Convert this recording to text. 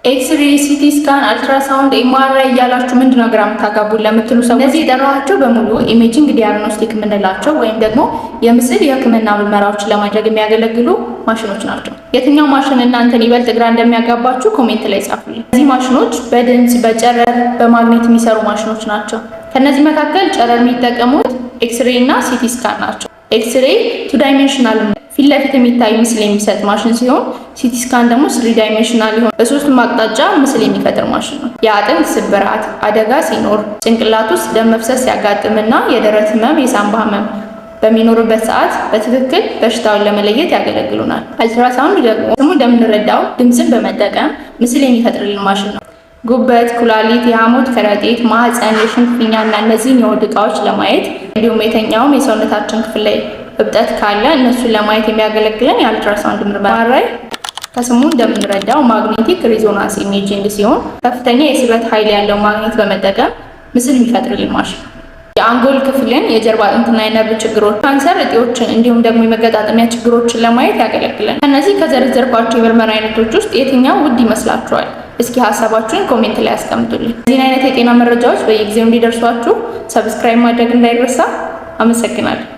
ኤክስሬ፣ ሲቲ ስካን፣ አልትራሳውንድ፣ ኤምአርአይ እያላችሁ ምንድነው ግራ የምታጋቡን ለምትሉ ሰዎች እነዚህ የጠራኋቸው በሙሉ ኢሜጂንግ ዲያግኖስቲክ የምንላቸው ወይም ደግሞ የምስል የህክምና ምርመራዎችን ለማድረግ የሚያገለግሉ ማሽኖች ናቸው። የትኛው ማሽን እናንተን ይበልጥ ግራ እንደሚያጋባችሁ ኮሜንት ላይ ጻፉልኝ። እነዚህ ማሽኖች በድምፅ፣ በጨረር፣ በማግኔት የሚሰሩ ማሽኖች ናቸው። ከነዚህ መካከል ጨረር የሚጠቀሙት ኤክስሬ እና ሲቲ ስካን ናቸው። ኤክስሬ 2 ዳይሜንሽናል ፊት ለፊት የሚታይ ምስል የሚሰጥ ማሽን ሲሆን ሲቲ ስካን ደግሞ 3 ዳይሜንሽናል ሊሆን በሶስቱም አቅጣጫ ምስል የሚፈጥር ማሽን ነው። የአጥንት ስብራት አደጋ ሲኖር፣ ጭንቅላት ውስጥ ደም መፍሰስ ሲያጋጥምና የደረት ህመም፣ የሳንባ ህመም በሚኖርበት ሰዓት በትክክል በሽታውን ለመለየት ያገለግሉናል። አልትራሳውንድ ደግሞ ስሙ እንደምንረዳው ድምፅን በመጠቀም ምስል የሚፈጥርልን ማሽን ነው። ጉበት፣ ኩላሊት፣ የሐሞት ከረጢት፣ ማህፀን፣ የሽንት ፊኛና እነዚህን የሆድ ዕቃዎች ለማየት እንዲሁም የተኛውም የሰውነታችን ክፍል ላይ እብጠት ካለ እነሱን ለማየት የሚያገለግለን የአልትራሳውንድ ምርመራ ከስሙ እንደምንረዳው ማግኔቲክ ሪዞናንስ ኢሜጂንግ ሲሆን ከፍተኛ የስበት ኃይል ያለው ማግኔት በመጠቀም ምስል የሚፈጥርልን ማሽን ነው። የአንጎል ክፍልን፣ የጀርባ አጥንትና የነርቭ ችግሮች፣ ካንሰር እጢዎችን እንዲሁም ደግሞ የመገጣጠሚያ ችግሮችን ለማየት ያገለግለን። ከእነዚህ ከዘረዘርኳቸው የምርመራ አይነቶች ውስጥ የትኛው ውድ ይመስላችኋል? እስኪ ሀሳባችሁን ኮሜንት ላይ አስቀምጡልኝ። እዚህን አይነት የጤና መረጃዎች በየጊዜው እንዲደርሷችሁ ሰብስክራይብ ማድረግ እንዳይረሳ። አመሰግናለሁ።